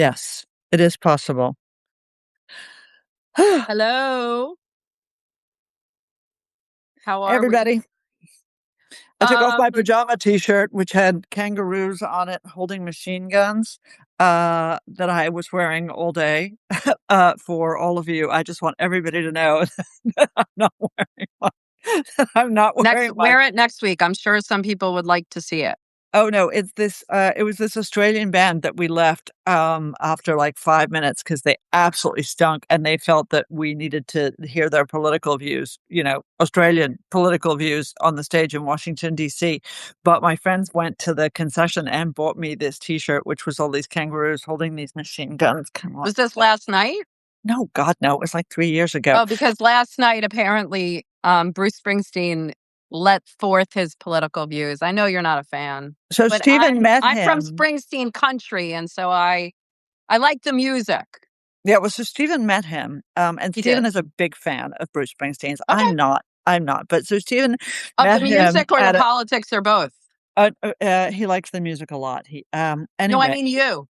Yes, it is possible. Hello. How are we? Everybody, I took off my pajama t-shirt, which had kangaroos on it holding machine guns, that I was wearing all day, for all of you. I just want everybody to know that I'm not wearing one. I'm not wearing my. Wear it next week. I'm sure some people would like to see it. Oh no, it's this it was this Australian band that we left after like 5 minutes because they absolutely stunk and they felt that we needed to hear their political views, Australian political views on the stage in Washington DC. But my friends went to the concession and bought me this t-shirt which was all these kangaroos holding these machine guns. Come on. Was this last night? No, God no, it was like 3 years ago. Oh, because last night apparently Bruce Springsteen let forth his political views. I know you're not a fan. So but Stephen met I'm him. from Springsteen country, and so I like the music. Yeah, well, so Stephen met him, and Stephen is a big fan of Bruce Springsteen's. Okay. I'm not, but so Stephen Of met the music him or the politics or both? he likes the music a lot. No, Anyway. I mean you.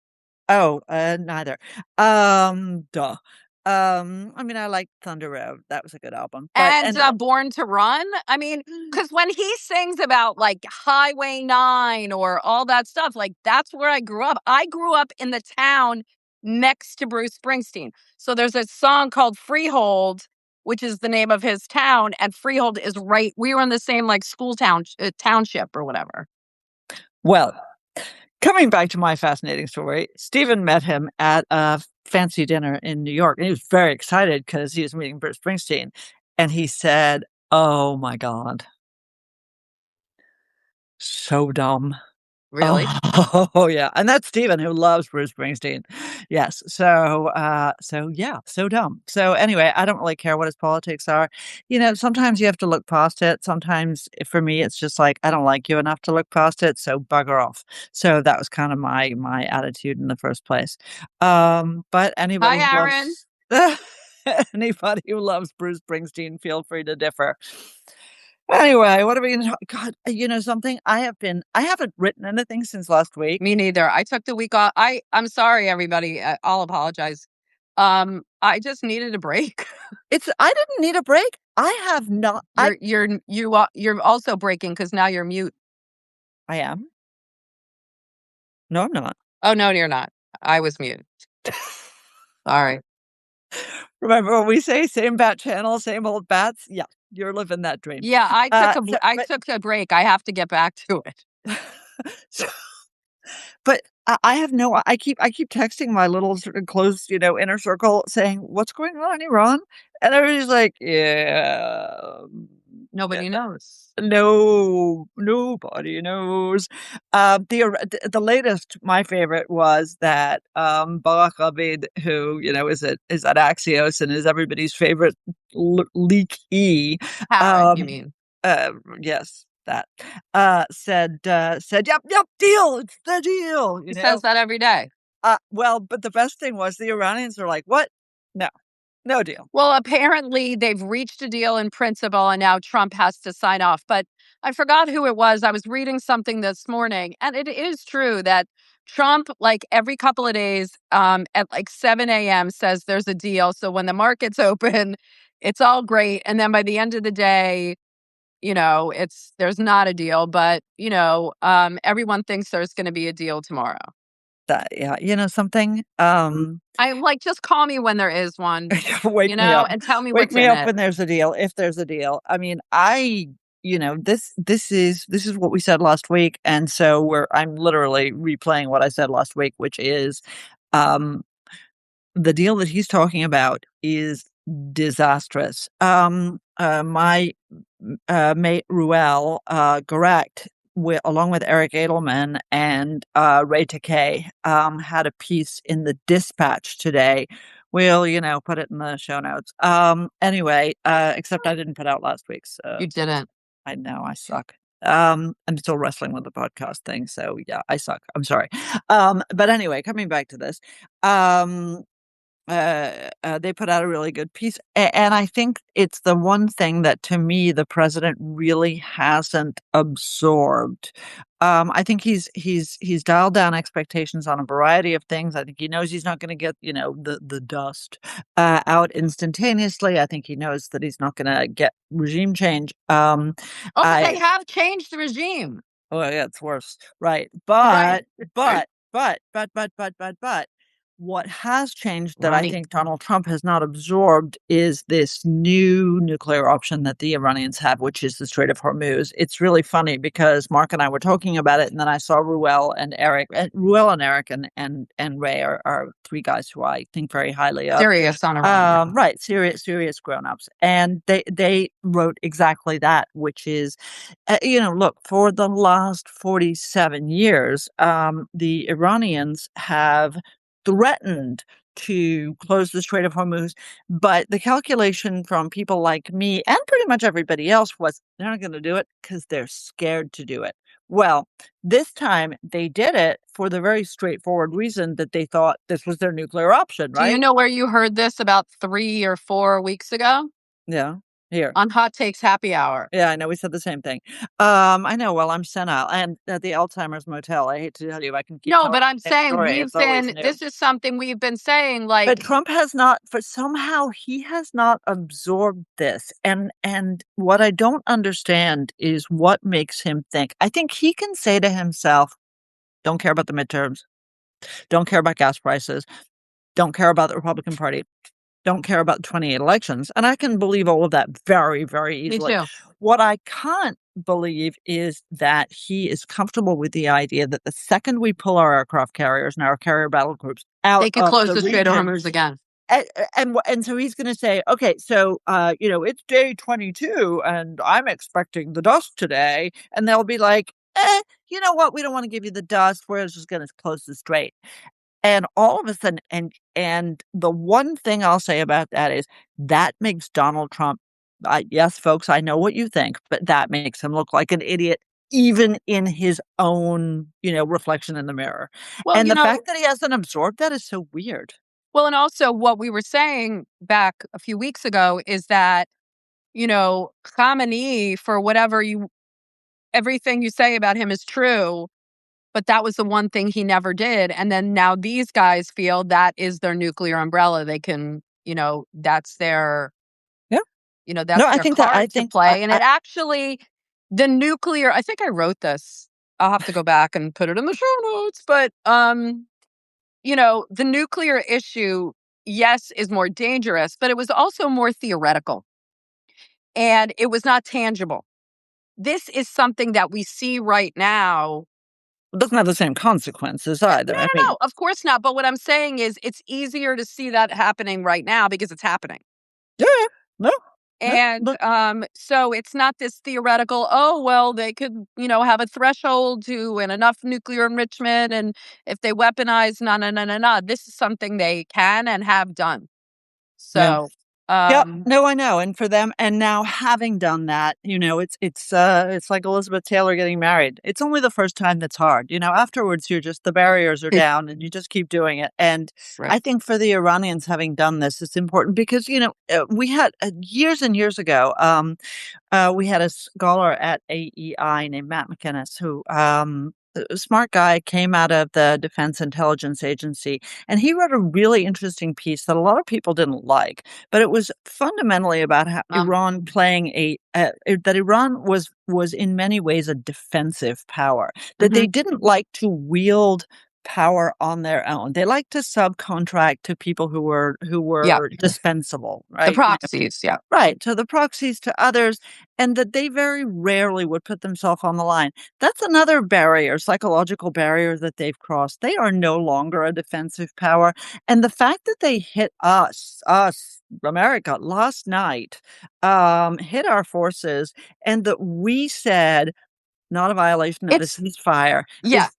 Oh, neither. Duh. I mean, I like Thunder Road. That was a good album. But And Born to Run. I mean, because when he sings about like Highway 9 or all that stuff, like that's where I grew up. I grew up in the town next to Bruce Springsteen. So there's a song called Freehold, which is the name of his town, and Freehold is right. We were in the same like school township or whatever. Well, coming back to my fascinating story, Stephen met him at a fancy dinner in New York, and he was very excited because he was meeting Bruce Springsteen. And he said, "Oh my God, so dumb." Really? Oh yeah, and that's Stephen who loves Bruce Springsteen. Yes, so yeah, so dumb. So anyway, I don't really care what his politics are. Sometimes you have to look past it. Sometimes for me, it's just like I don't like you enough to look past it, so bugger off. So that was kind of my attitude in the first place. But anybody Hi, who Aaron. loves anybody who loves Bruce Springsteen, feel free to differ. Anyway, what are we going to talk? God, you know something? I haven't written anything since last week. Me neither. I took the week off. I'm sorry, everybody. I'll apologize. I just needed a break. I didn't need a break. I have not. You're also breaking because now you're mute. I am. No, I'm not. Oh no, you're not. I was mute. Sorry. Remember when we say same bat channel, same old bats? Yeah, you're living that dream. Yeah, I took a break. I have to get back to it. But I have no. I keep texting my little sort of close, inner circle, saying, "What's going on, Iran?" And everybody's like, "Yeah." Nobody knows. No, nobody knows. The latest, my favorite was that Barak Rabid, who is at Axios and is everybody's favorite leaky. Parrot, you mean? Yes, that said, yep, deal. It's the deal. He says that every day. Well, but the best thing was the Iranians are like, what? No deal. Well, apparently they've reached a deal in principle and now Trump has to sign off. But I forgot who it was. I was reading something this morning, and it is true that Trump, like every couple of days at like 7 a.m. says there's a deal. So when the market's open, it's all great. And then by the end of the day, there's not a deal. But, everyone thinks there's going to be a deal tomorrow. Yeah, something. I'm like, just call me when there is one. Wake me up and tell me wake what's me in up it. when there's a deal, if there's a deal. I mean, this is what we said last week, and so I'm literally replaying what I said last week, which is the deal that he's talking about is disastrous. My mate Ruel Garecht, along with Eric Edelman and Ray Takei, had a piece in the Dispatch today. We'll, put it in the show notes. Anyway, except I didn't put out last week's. You didn't. I know, I suck. I'm still wrestling with the podcast thing, so yeah, I suck. I'm sorry. But anyway, coming back to this, they put out a really good piece, and I think it's the one thing that, to me, the president really hasn't absorbed. I think he's dialed down expectations on a variety of things. I think he knows he's not going to get, the dust out instantaneously. I think he knows that he's not going to get regime change. Oh, but they I have changed the regime. Oh, yeah, it's worse. Right. Right. But what has changed that I Right. think Donald Trump has not absorbed is this new nuclear option that the Iranians have, which is the Strait of Hormuz. It's really funny because Mark and I were talking about it, and then I saw Ruel and Eric. Ruel and Eric and Ray are three guys who I think very highly of. Serious on Iran. Yeah. Right, serious grown-ups. And they wrote exactly that, which is, look, for the last 47 years, the Iranians have threatened to close the Strait of Hormuz, but the calculation from people like me and pretty much everybody else was they're not going to do it because they're scared to do it. Well, this time they did it for the very straightforward reason that they thought this was their nuclear option, Do you right? know where you heard this about 3 or 4 weeks ago? Yeah. Here. On Hot Takes Happy Hour. Yeah, I know, we said the same thing. I know, well, I'm senile, and at the Alzheimer's motel, I hate to tell you, I can keep No, telling but I'm the same saying story, it's always new. this is something we've been saying, But like, Trump has not, for somehow he has not absorbed this, and what I don't understand is what makes him think. I think he can say to himself, "Don't care about the midterms, don't care about gas prices, don't care about the Republican Party, don't care about the 28 elections," and I can believe all of that very, very me easily. too. What I can't believe is that he is comfortable with the idea that the second we pull our aircraft carriers and our carrier battle groups out They could of close the the Strait of region, Hormuz again. and so he's gonna say, "Okay, so, it's day 22, and I'm expecting the dust today," and they'll be like, you know what? We don't wanna give you the dust. We're just gonna close the strait. And all of a sudden, and the one thing I'll say about that is that makes Donald Trump, yes, folks, I know what you think, but that makes him look like an idiot even in his own, reflection in the mirror. Well, And the fact that he hasn't absorbed that is so weird. and also what we were saying back a few weeks ago is that, Khamenei, for everything you say about him is true, but that was the one thing he never did. And then now these guys feel that is their nuclear umbrella. They can, that's their, Yeah. No, that's I their think that I card to think I, play. And I it actually, the nuclear, I think I wrote this. I'll have to go back and put it in the show notes. But, the nuclear issue, yes, is more dangerous, but it was also more theoretical and it was not tangible. This is something that we see right now. it doesn't have the same consequences No, either. I no, mean, no, of course not. But what I'm saying is it's easier to see that happening right now because it's happening. yeah, no, no, And look, so it's not this theoretical, oh, well, they could, have a threshold to and enough nuclear enrichment. And if they weaponize, no, no, no, no, no. This is something they can and have done. yeah. So, Yep. um, No, I know. And for them, and now having done that, it's like Elizabeth Taylor getting married. It's only the first time that's hard. Afterwards you're just the barriers are down and you just keep doing it. And right. I think for the Iranians having done this, it's important because, we had years and years ago, we had a scholar at AEI named Matt McInnes who, a smart guy, came out of the Defense Intelligence Agency, and he wrote a really interesting piece that a lot of people didn't like, but it was fundamentally about how Iran playing that Iran was in many ways a defensive power, that they Mhm. didn't like to wield power on their own. They liked to subcontract to people who Yeah. were dispensable, The right? proxies. Yeah. Right, to the proxies to others, and that they very rarely would put themselves on the line. That's another barrier, psychological barrier that they've crossed. They are no longer a defensive power, and the fact that they hit us, America, last night, hit our forces, and that we said, "Not a violation of the It's, ceasefire," yeah. is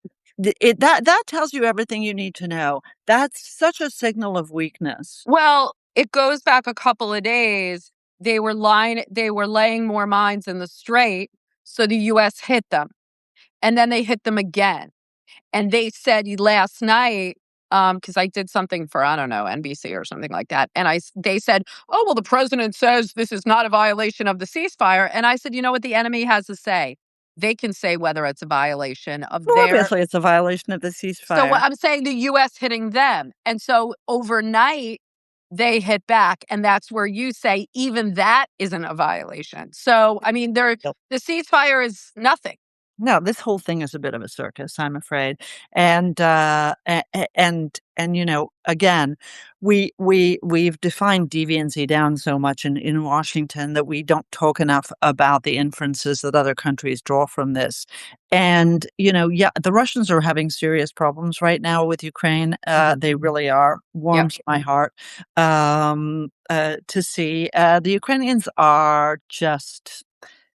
that tells you everything you need to know. That's such a signal of weakness. Well, it goes back a couple of days. They were laying more mines in the strait, so the US hit them. And then they hit them again. And they said last night, because I did something for, I don't know, NBC or something like that. And they said, oh, well, the president says this is not a violation of the ceasefire. And I said, you know what the enemy has to say? They can say whether it's a violation of Well, their. obviously, it's a violation of the So what ceasefire. I'm saying, the US hitting them. And so overnight, they hit back. And that's where you say even that isn't a violation. So, I mean, the ceasefire is nothing. No, this whole thing is a bit of a circus, I'm afraid. And again, we've defined deviancy down so much in Washington that we don't talk enough about the inferences that other countries draw from this. And yeah, the Russians are having serious problems right now with Ukraine. They really are. Yep. Warms my heart to see. The Ukrainians are just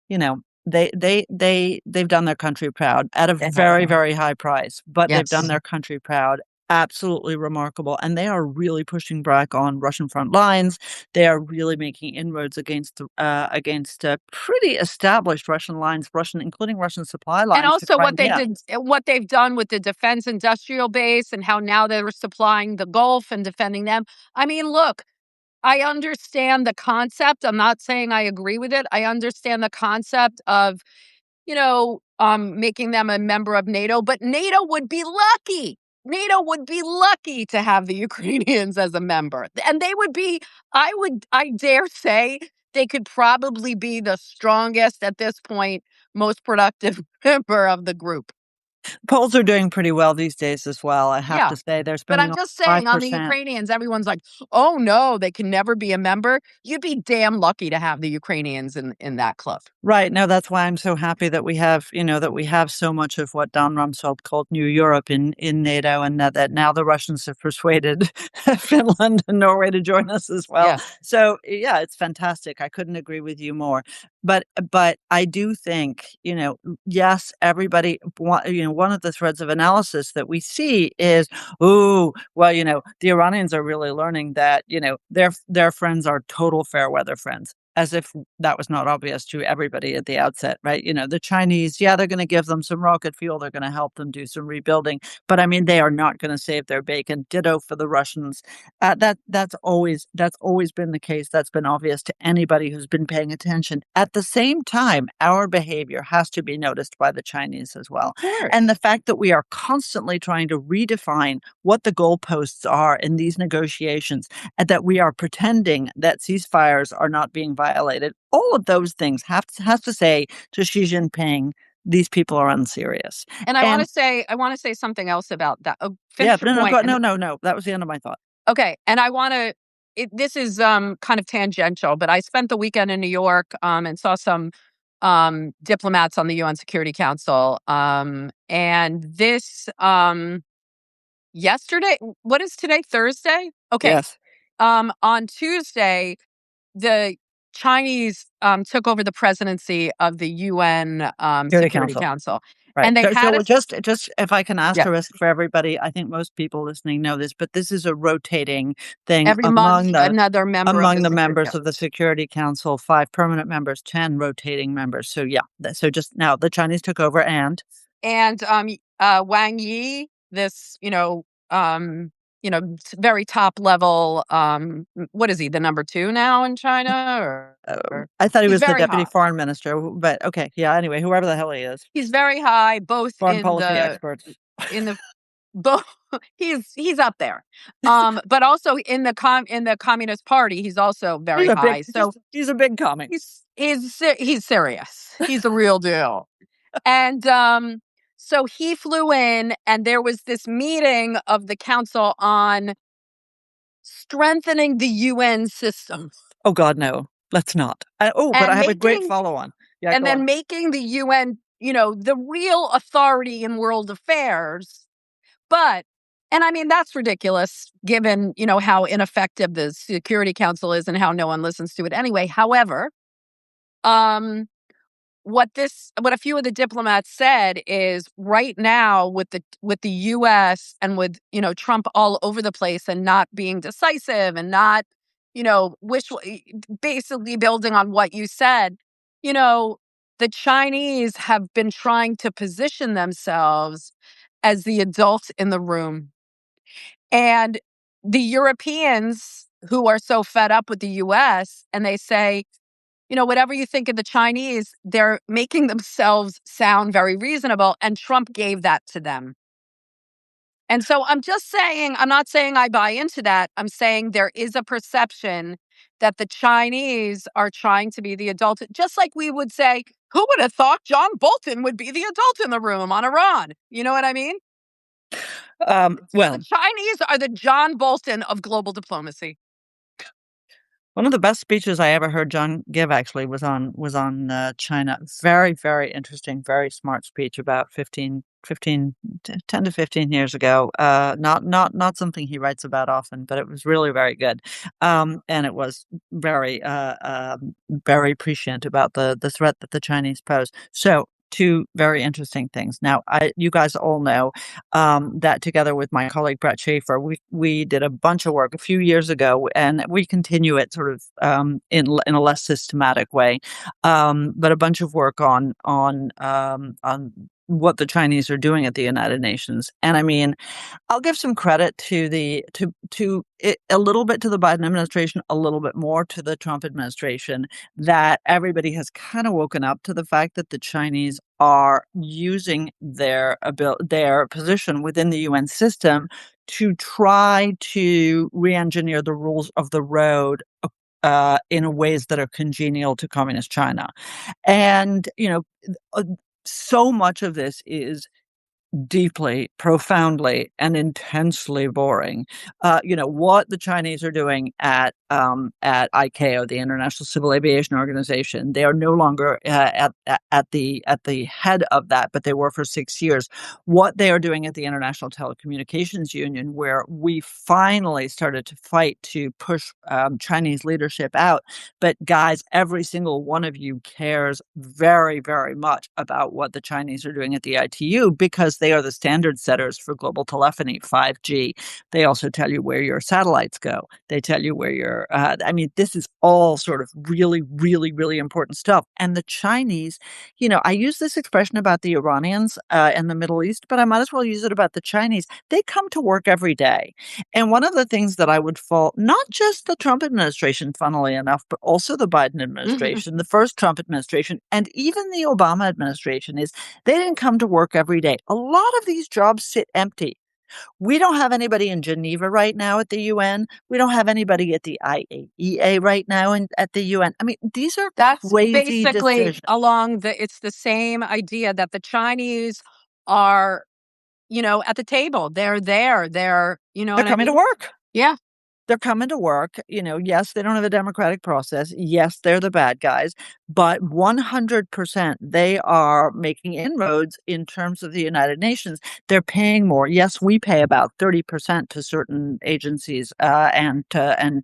you know, they've done their country proud at a They have. very, very high price, but they've done Yes. their country proud. Absolutely remarkable. And they are really pushing back on Russian front lines. They are really making inroads against pretty established Russian lines, including Russian supply And lines to also Crimea. what they've done with the defense industrial base and how now they're supplying the Gulf and defending them. I mean, look, I understand the concept. I'm not saying I agree with it. I understand the concept of, making them a member of NATO, but NATO would be lucky. NATO would be lucky to have the Ukrainians as a member. And they would be, I dare say, they could probably be the strongest at this point, most productive member of the group. Polls are doing pretty well these days as well. I have Yeah. to say they're But spending I'm on just saying, on the 5%. Ukrainians, everyone's like, oh no, they can never be a member. You'd be damn lucky to have the Ukrainians in that club. Right. No, that's why I'm so happy that we have so much of what Don Rumsfeld called New Europe in NATO, and that now the Russians have persuaded Finland and Norway to join us as well. Yeah. So yeah, it's fantastic. I couldn't agree with you more. But I do think, yes, everybody, one of the threads of analysis that we see is, oh, well, the Iranians are really learning that, their friends are total fair weather friends, as if that was not obvious to everybody at the outset, right? The Chinese, yeah, they're going to give them some rocket fuel. They're going to help them do some rebuilding. But I mean, they are not going to save their bacon. Ditto for the Russians. That's always been the case. That's been obvious to anybody who's been paying attention. At the same time, our behavior has to be noticed by the Chinese as well. Of course. And the fact that we are constantly trying to redefine what the goalposts are in these negotiations, and that we are pretending that ceasefires are not being violated. All of those things has to say to Xi Jinping, these people are unserious. And And I want to say something else about that. Oh, yeah, finish your no, no, point. no, no, no. That was the end of my thought. Okay, and I want to. This is kind of tangential, but I spent the weekend in New York and saw some diplomats on the UN Security Council. And this yesterday, what is today? Thursday. Okay. Yes, On Tuesday, the Chinese took over the presidency of the UN Security Security Council. Council, Right. and they had So a just if I can yeah. asterisk for everybody, I think most people listening know this, but this is a rotating thing Every month, another member of the among the Security members Council. of the Security Council, 5 permanent members, 10 rotating members. So yeah, so just now the Chinese took over And Wang Yi, this very top level. What is he? The number 2 now in China, or I thought he he's was the very deputy high. foreign minister, but okay, yeah, anyway, whoever the hell he is. He's very high, both Foreign policy experts. in the both. He's up there, but also in the Communist Party, he's also He's very a big high. So he's a big comic. he's serious. He's the real deal. And so he flew in, and there was this meeting of the council on strengthening the UN system Oh god, no. Let's not. But I and have a great making follow on. Yeah, and go then on. making the UN, the real authority in world affairs. But and I mean that's ridiculous given, how ineffective the Security Council is and how no one listens to it anyway. However, um what a few of the diplomats said is right now with the US and with Trump all over the place and not being decisive and not wishful, basically building on what you said, you know the Chinese have been trying to position themselves as the adult in the room, And the Europeans who are so fed up with the US and they say, whatever you think of the Chinese, they're making themselves sound very reasonable. And Trump gave that to them. And so I'm just saying, I'm not saying I buy into that. I'm saying there is a perception that the Chinese are trying to be the adult, just like we would say, who would have thought John Bolton would be the adult in the room on Iran? You know what I mean? The Well, Chinese are the John Bolton of global diplomacy. one of the best speeches I ever heard John give actually was on China. Very, very interesting, very smart speech about 10 to 15 years ago. Not something he writes about often, but it was really very good. And it was very prescient about the threat that the Chinese pose. So, two very interesting things. Now, you guys all know that together with my colleague Brett Schaefer, we did a bunch of work a few years ago, and we continue it sort of in a less systematic way, but a bunch of work on what the Chinese are doing at the United Nations. And I mean, I'll give some credit to a little bit to the Biden administration, a little bit more to the Trump administration, that everybody has kind of woken up to the fact that the Chinese are using their position within the UN system to try to re-engineer the rules of the road in ways that are congenial to communist China. And, uh, so much of this is deeply, profoundly, and intensely boring. What the Chinese are doing at ICAO, the International Civil Aviation Organization, they are no longer at the head of that, but they were for 6 years. What they are doing at the International Telecommunications Union, where we finally started to fight to push Chinese leadership out. But guys, every single one of you cares very, very much about what the Chinese are doing at the ITU, because they are the standard setters for global telephony, 5G. They also tell you where your satellites go. They tell you where I mean, this is all sort of really, really, really important stuff. And the Chinese, I use this expression about the Iranians and the Middle East, but I might as well use it about the Chinese. They come to work every day. And one of the things that I would fault, not just the Trump administration, funnily enough, but also the Biden administration, the first Trump administration, and even the Obama administration, is they didn't come to work every day. A lot of these jobs sit empty. We don't have anybody in Geneva right now at the UN. We don't have anybody at the IAEA right now at the UN. I mean, these are That's crazy basically decisions. it's the same idea that the Chinese are, at the table. They're there. You know They're what I coming to mean? work. Yeah. They're coming to work. Yes, they don't have a democratic process. Yes, they're the bad guys, but 100% they are making inroads in terms of the United Nations. They're paying more. Yes, we pay about 30% to certain agencies, and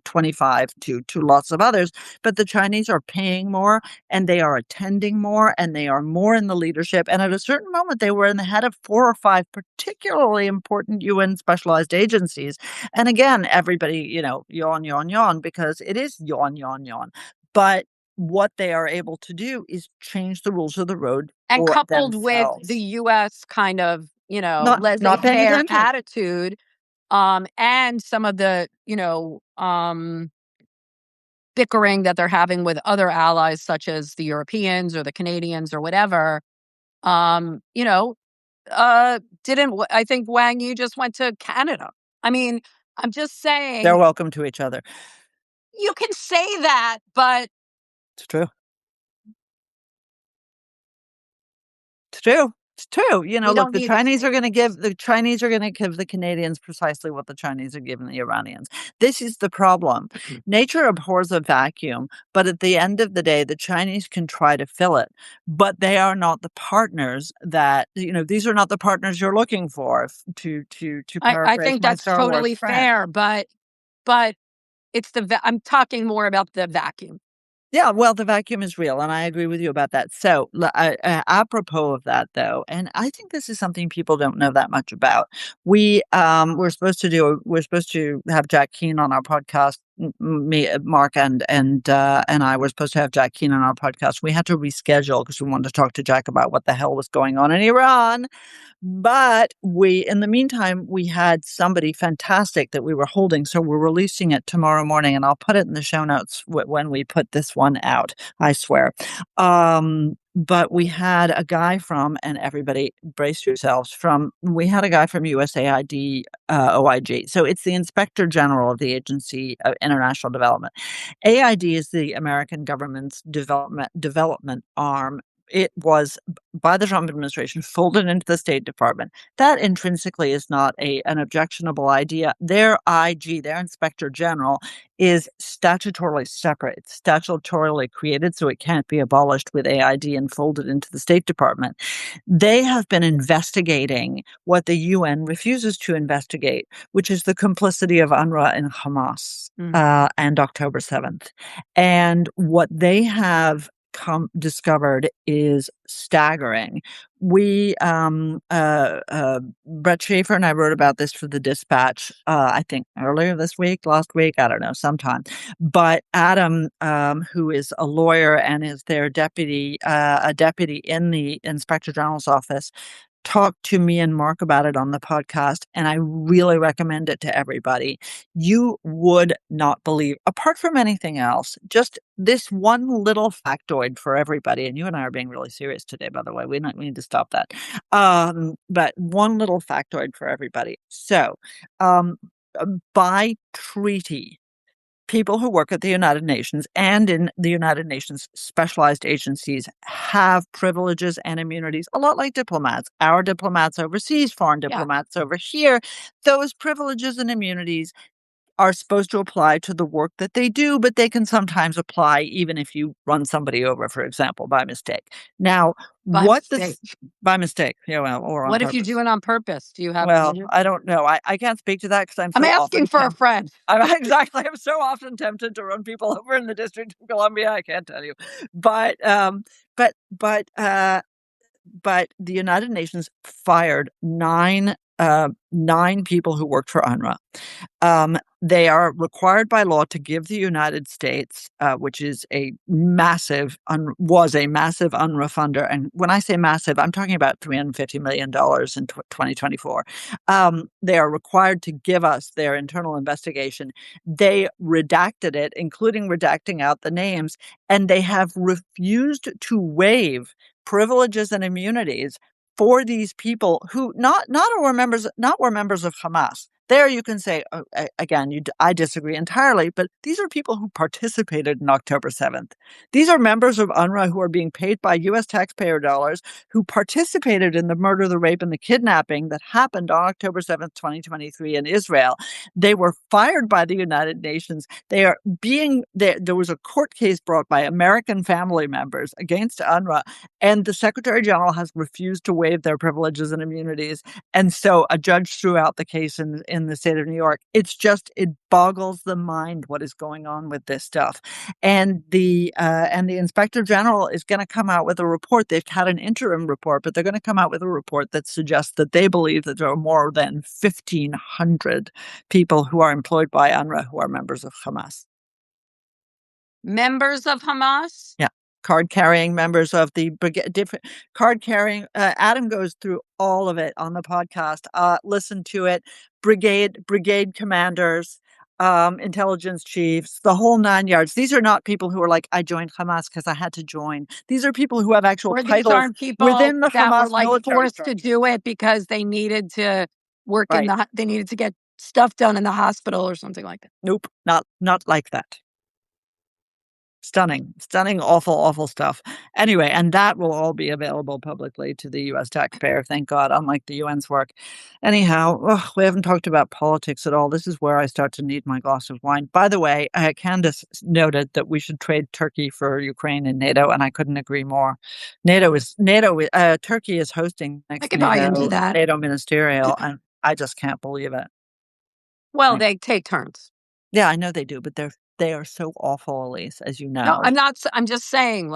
25 to lots of others, but the Chinese are paying more, and they are attending more, and they are more in the leadership. And at a certain moment, they were in the head of 4 or 5 particularly important UN specialized agencies. And again, everybody, yawn, yawn, yawn, because it is yawn, yawn, yawn. But what they are able to do is change the rules of the road And for coupled with the themselves. US kind of, Not paying laissez-faire attention. attitude, and some of the, bickering that they're having with other allies such as the Europeans or the Canadians or whatever, um, you know, didn't I think Wang Yi just went to Canada. I mean, I'm just They're saying welcome to each other. you can say that, but It's true. It's true. It's true. we Look, don't need it. the Chinese are going to give the Canadians precisely what the Chinese are giving the Iranians. This is the problem. Nature abhors a vacuum, but at the end of the day, the Chinese can try to fill it, but they are not the partners these are not the partners you're looking for, to I paraphrase think my that's Star Wars totally friend. fair, but it's I'm talking more about the vacuum. Yeah, well, the vacuum is real, and I agree with you about that. So, apropos of that, though, and I think this is something people don't know that much about. We're supposed to have Jack Keane on our podcast me, Mark, and I were supposed to have Jack Keen on our podcast. We had to reschedule because we wanted to talk to Jack about what the hell was going on in Iran. But in the meantime, we had somebody fantastic that we were holding. So we're releasing it tomorrow morning, and I'll put it in the show notes when we put this one out, I swear. But we had a guy and everybody brace yourselves, we had a guy from USAID, OIG. So it's the Inspector General of the Agency of International Development. AID is the American government's development arm. It was, by the Trump administration, folded into the State Department. That intrinsically is not an objectionable idea. Their IG, their Inspector General, is statutorily separate. It's statutorily created, so it can't be abolished with AID and folded into the State Department. They have been investigating what the UN refuses to investigate, which is the complicity of UNRWA and Hamas and October 7th. And what they have discovered is staggering. Brett Schaefer and I wrote about this for the Dispatch, I think earlier this week, last week, I don't know, sometime. But Adam, who is a lawyer and is their deputy, a deputy in the Inspector General's office, talked to me and Mark about it on the podcast, and I really recommend it to everybody. You would not believe, apart from anything else, just this one little factoid for everybody. And you and I are being really serious today, by the way. We need to stop that. But one little factoid for everybody. So, by treaty, people who work at the United Nations and in the United Nations specialized agencies have privileges and immunities, a lot like diplomats. Our diplomats overseas, foreign diplomats over here, those privileges and immunities are supposed to apply to the work that they do, but they can sometimes apply even if you run somebody over, for example, by mistake. Now, by mistake, yeah, well, or on what purpose. If you do it on purpose? Do you have? Well, I don't know. I can't speak to that because I'm asking for a friend. I'm so often tempted to run people over in the District of Columbia. I can't tell you, but the United Nations fired nine people who worked for UNRWA. They are required by law to give the United States, which is was a massive UNRWA funder. And when I say massive, I'm talking about $350 million in 2024. They are required to give us their internal investigation. They redacted it, including redacting out the names, and they have refused to waive privileges and immunities for these people who not were members of Hamas. There you can say, again, I disagree entirely, but these are people who participated in October 7th. These are members of UNRWA who are being paid by U.S. taxpayer dollars, who participated in the murder, the rape, and the kidnapping that happened on October 7th, 2023 in Israel. They were fired by the United Nations. There was a court case brought by American family members against UNRWA, and the Secretary General has refused to waive their privileges and immunities. And so a judge threw out the case in the state of New York. It boggles the mind what is going on with this stuff. And the Inspector General is going to come out with a report. They've had an interim report, but they're going to come out with a report that suggests that they believe that there are more than 1,500 people who are employed by UNRWA who are members of Hamas. Members of Hamas? Yeah. Card-carrying members of the different card-carrying. Adam goes through all of it on the podcast. Listen to it. Brigade commanders, intelligence chiefs, the whole 9 yards. These are not people who are like, I joined Hamas because I had to join. These are people who have actual titles within the Hamas military forced to do it because they needed to work they needed to get stuff done in the hospital or something like that. Nope, not like that. Stunning, awful stuff. Anyway, and that will all be available publicly to the U.S. taxpayer, thank God, unlike the UN's work. Anyhow, we haven't talked about politics at all. This is where I start to need my glass of wine. By the way, Candace noted that we should trade Turkey for Ukraine in NATO, and I couldn't agree more. Turkey is hosting next NATO ministerial, and I just can't believe it. Well, they take turns. Yeah, I know they do, but they are so awful, Elise, as you know. No, I'm not. I'm just saying,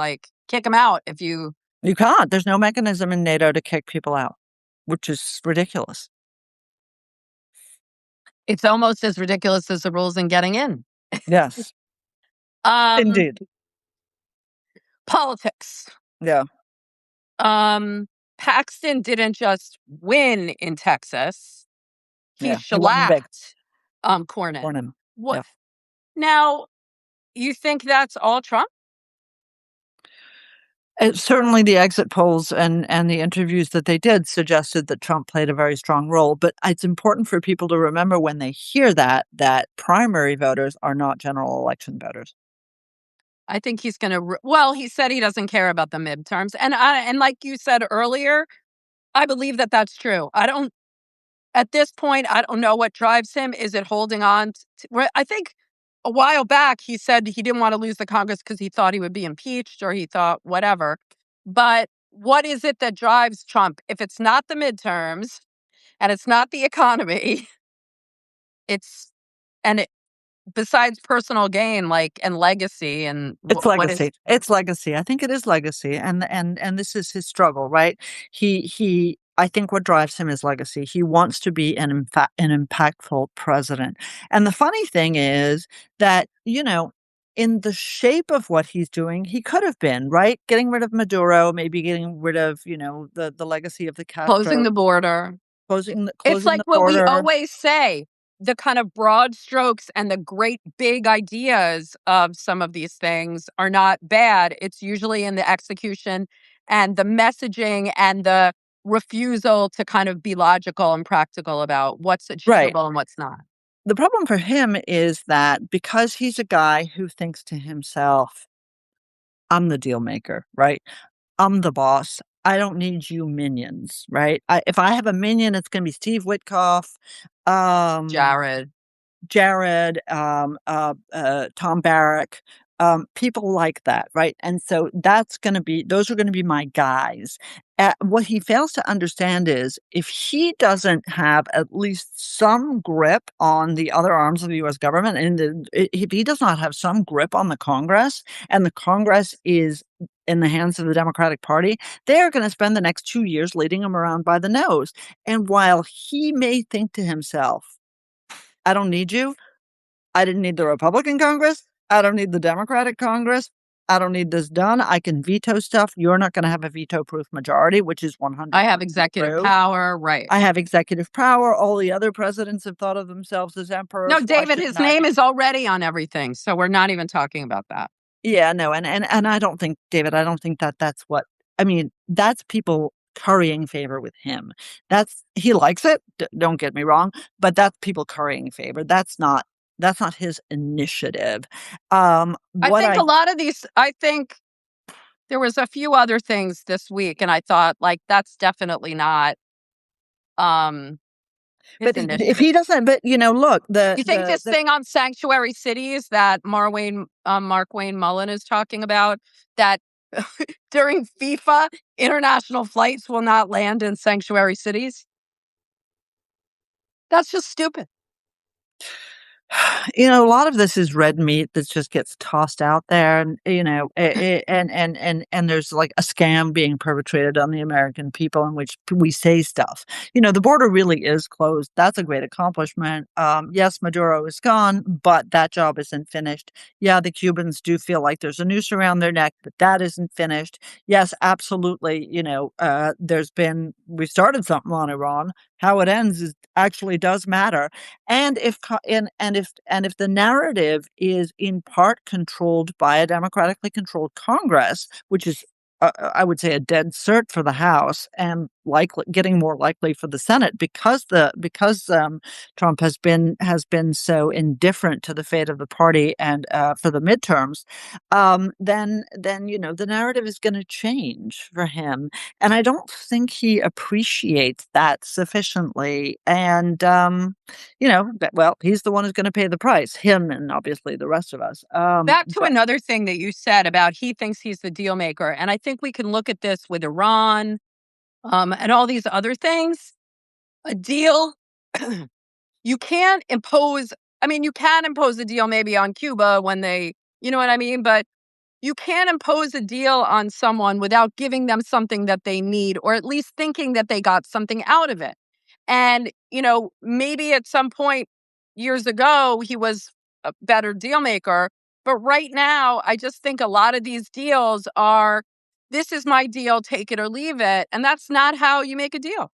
kick them out if you. You can't. There's no mechanism in NATO to kick people out, which is ridiculous. It's almost as ridiculous as the rules in getting in. Yes, Um, indeed. Politics. Yeah. Um, Paxton didn't just win in Texas; he Yeah. He won big shellacked Cornyn. for him. What Yeah. now? You think that's all Trump? Certainly, the exit polls and the interviews that they did suggested that Trump played a very strong role. But it's important for people to remember when they hear that primary voters are not general election voters. I think he's going to. Well, he said he doesn't care about the midterms, and like you said earlier, I believe that that's true. I don't. At this point, I don't know what drives him. Is it holding on? I think a while back he said he didn't want to lose the Congress because he thought he would be impeached or he thought whatever. But what is it that drives Trump? If it's not the midterms and it's not the economy, it's and it, besides personal gain, like and legacy, and It's what is legacy. It's legacy. I think it is legacy, and this is his struggle, right? He. I think what drives him is legacy. He wants to be an impactful president. And the funny thing is that in the shape of what he's doing, he could have been right, getting rid of Maduro, maybe getting rid of the legacy of the closing Castro, the border? It's closing like the what we border. always say, the kind of broad strokes and the great big ideas of some of these things are not bad. It's usually in the execution and the messaging and the refusal to kind of be logical and practical about what's Right. achievable and what's not. The problem for him is that because he's a guy who thinks to himself, I'm the deal maker, right? I'm the boss. I don't need you minions, right? If I have a minion, it's going to be Steve Witkoff, um, Jared, Jared, Tom Barrack, people like that, right? And so those are going to be my guys. What he fails to understand is if he doesn't have at least some grip on the other arms of the US government, and if he does not have some grip on the Congress, and the Congress is in the hands of the Democratic Party, they're going to spend the next 2 years leading him around by the nose. And while he may think to himself, I don't need you. I didn't need the Republican Congress. I don't need the Democratic Congress. I don't need this done. I can veto stuff. You're not going to have a veto proof majority, which is I have 100% executive true. power, right? I have executive power. All the other presidents have thought of themselves as No, emperors. Why David, shouldn't his I? name is already on everything, so we're not even talking about that. Yeah, no, and I don't think, David, I don't think that that's what I mean. That's people currying favor with him. He likes it. Don't get me wrong, but that's people currying favor. That's not his initiative. I What think a I lot of these, I think there was a few other things this week, and I thought, like, that's definitely not um his But if he initiative. doesn't, but look, You think this the thing on sanctuary cities that Mark Wayne Mullen is talking about, that during FIFA, international flights will not land in sanctuary cities? That's just stupid. a lot of this is red meat that just gets tossed out there, and and there's like a scam being perpetrated on the American people in which we say stuff. The border really is closed. That's a great accomplishment. Yes, Maduro is gone, but that job isn't finished. Yeah, the Cubans do feel like there's a noose around their neck, but that isn't finished. Yes, absolutely. We started something on Iran. How it ends actually does matter. And if the narrative is in part controlled by a democratically controlled Congress, which is I would say a dead cert for the House, and likely getting more likely for the Senate, because Trump has been so indifferent to the fate of the party and for the midterms, then the narrative is going to change for him, and I don't think he appreciates that sufficiently. And well, he's the one who's going to pay the price, him and obviously the rest of us. Back to But another thing that you said about he thinks he's the deal maker. And I think we can look at this with Iran, and all these other things. A deal, you can't impose, I mean, you can impose a deal maybe on Cuba when you know what I mean? But you can't impose a deal on someone without giving them something that they need, or at least thinking that they got something out of it. And, maybe at some point years ago, he was a better deal maker. But right now, I just think a lot of these deals are, this is my deal, take it or leave it. And that's not how you make a deal.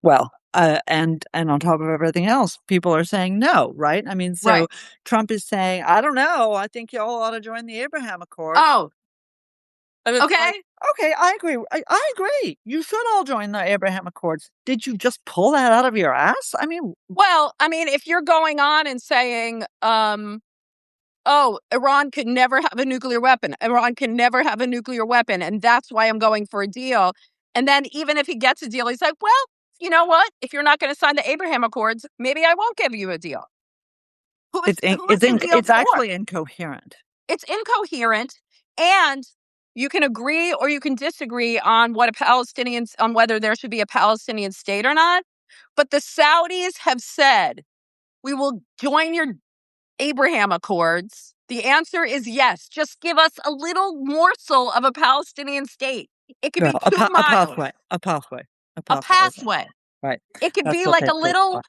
Well, and on top of everything else, people are saying no, right? I mean, so Right. Trump is saying, I don't know, I think y'all ought to join the Abraham Accords. Oh, And it's like, okay. okay, I agree. I agree. You should all join the Abraham Accords. Did you just pull that out of your ass? I mean, Well, I mean, if you're going on and saying, oh, Iran could never have a nuclear weapon. Iran can never have a nuclear weapon. And that's why I'm going for a deal. And then even if he gets a deal, he's like, well, you know what? If you're not going to sign the Abraham Accords, maybe I won't give you a deal. Who is the deal it's for? actually incoherent. It's incoherent. And you can agree or you can disagree on what a Palestinian, on whether there should be a Palestinian state or not. But the Saudis have said, we will join your Abraham Accords. The answer is yes. Just give us a little morsel of a Palestinian state. It could be Well, 2 miles, a a pathway is pathway. right. It could That's be what like a they little, are.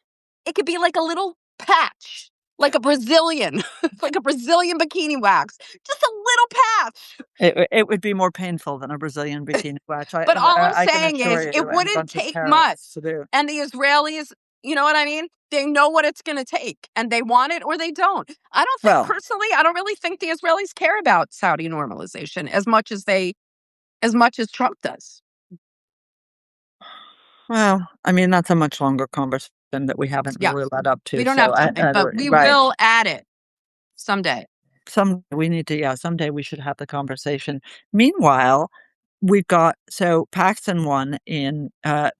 it could be like a little patch, like a Brazilian, like a Brazilian bikini wax. Just a little patch. It would be more painful than a Brazilian bikini wax. But all I'm I can saying assure is it you, and a wouldn't bunch of take much. terrorists to do. And the Israelis, you know what I mean? They know what it's going to take and they want it or they don't. I don't think Well, personally, I don't really think the Israelis care about Saudi normalization as much as Trump does. well, I mean, that's a much longer conversation that we haven't Yeah. really led up We to. don't have So time, but we right. will add it someday. Some we need to, yeah, someday we should have the conversation. Meanwhile, we've got so Paxton won in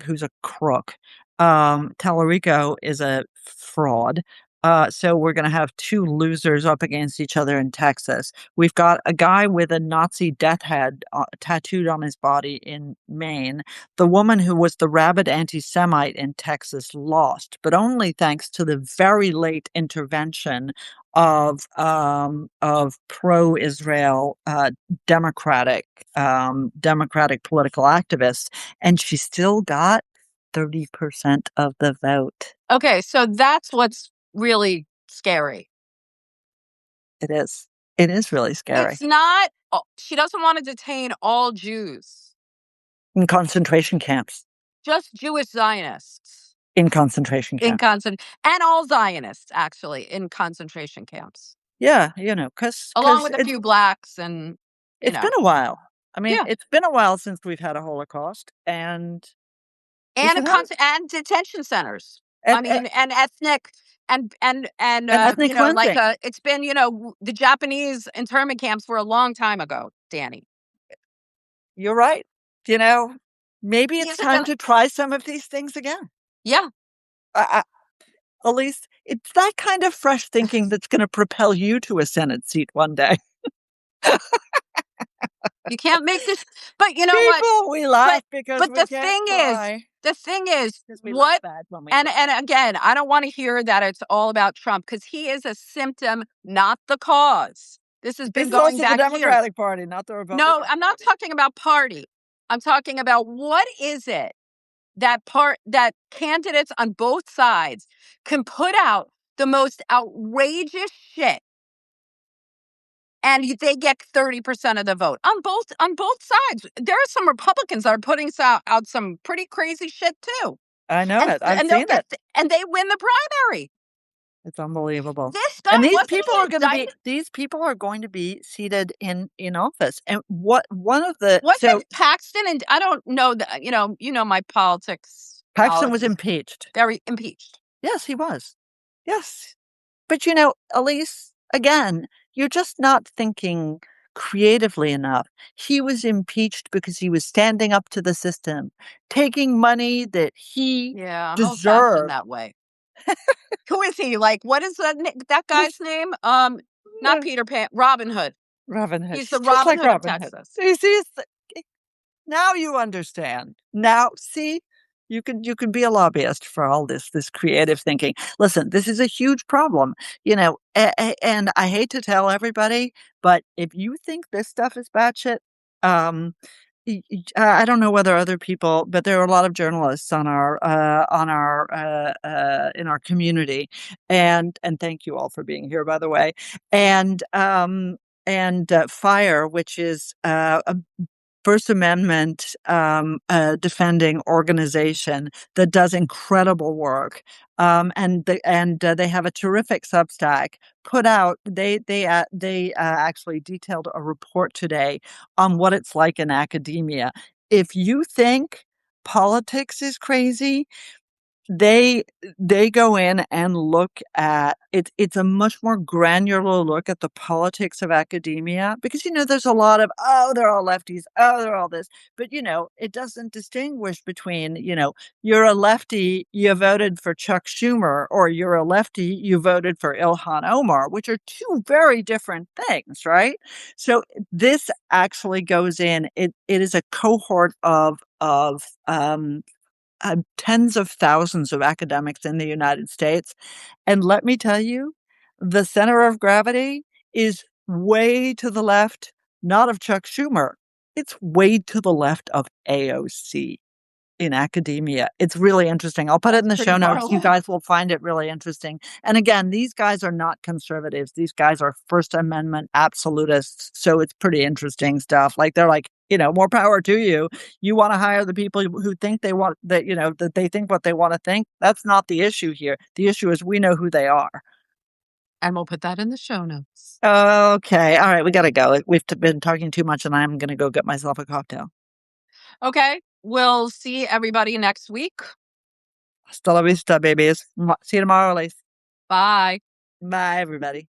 who's a crook. Tallarico is a fraud. So we're going to have two losers up against each other in Texas. We've got a guy with a Nazi death head tattooed on his body in Maine. The woman who was the rabid anti-Semite in Texas lost, but only thanks to the very late intervention of pro-Israel Democratic political activists, and she still got 30% of the vote. Okay. So that's what's really scary. It is. It is really scary. It's not, she doesn't want to detain all Jews, In concentration camps. just Jewish Zionists. In concentration In camps. and all Zionists actually in concentration camps, Yeah, you know, because along with a few blacks and you it's been know, a while. I mean, yeah, it's been a while since we've had a Holocaust, and we and should have and detention centers. and, I mean, and ethnic and and ethnic like cleansing. it's been the Japanese internment camps were a long time ago, Dany. You're right. You know, maybe it's These are time gonna, to try some of these things again. yeah. Elise, it's that kind of fresh thinking that's going to propel you to a Senate seat one day. You can't make this, but you know what? People, we laugh But because we can't cry the thing is, because we look what bad when we and cry. and again, I don't want to hear that it's all about Trump because he is a symptom, not the cause. This has This been is going also the back years. Democratic Party, not the No, Republican I'm not Party. talking about party. I'm talking about what is it that candidates on both sides can put out the most outrageous shit and they get 30% of the vote on both sides. There are some Republicans that are putting out some pretty crazy shit too. I know And it. I've they'll seen get it. And they win the primary. It's unbelievable. This guy And wasn't he indicted? these people are going to be seated in office. And what one of the so Wasn't Paxton, and I don't know that my politics Paxton knowledge was is impeached. very impeached. Yes, he was. Yes. But you know, Elise, again, you're just not thinking creatively enough. He was impeached because he was standing up to the system, taking money that he Yeah, I'm old fashioned deserved. that way. Who is he? Like, what is that guy's This name? Not uh, Peter Pan, Robin Hood. Robin Hood. He's the He's just Robin like Hood of Robin Hood. Texas. You see, now you understand. Now, see, you can be a lobbyist for all this creative thinking. Listen, this is a huge problem, you know, and I hate to tell everybody, but if you think this stuff is batshit, um, I don't know whether other people, but there are a lot of journalists on our in our community, and thank you all for being here, by the way. And Fire, which is a First Amendment defending organization that does incredible work. They have a terrific Substack put out. They actually detailed a report today on what it's like in academia. If you think politics is crazy, they they go in and look at it. It's a much more granular look at the politics of academia, because there's a lot of, oh, they're all lefties, oh, they're all this, but it doesn't distinguish between, you're a lefty, you voted for Chuck Schumer, or you're a lefty, you voted for Ilhan Omar, which are two very different things, right? So this actually goes in. It is a cohort of tens of thousands of academics in the United States. And let me tell you, the center of gravity is way to the left, not of Chuck Schumer. It's way to the left of AOC in academia. It's really interesting. I'll put it That's in the pretty show far notes. You away. guys will find it really interesting. And again, these guys are not conservatives. These guys are First Amendment absolutists. So it's pretty interesting stuff. Like, they're like, more power to you. You want to hire the people who think they want that, that they think what they want to think. That's not the issue here. The issue is we know who they are. And we'll put that in the show notes. Okay. All right. We got to go. We've been talking too much, and I'm going to go get myself a cocktail. Okay. We'll see everybody next week. Hasta la vista, babies. See you tomorrow, Elise. Bye. Bye, everybody.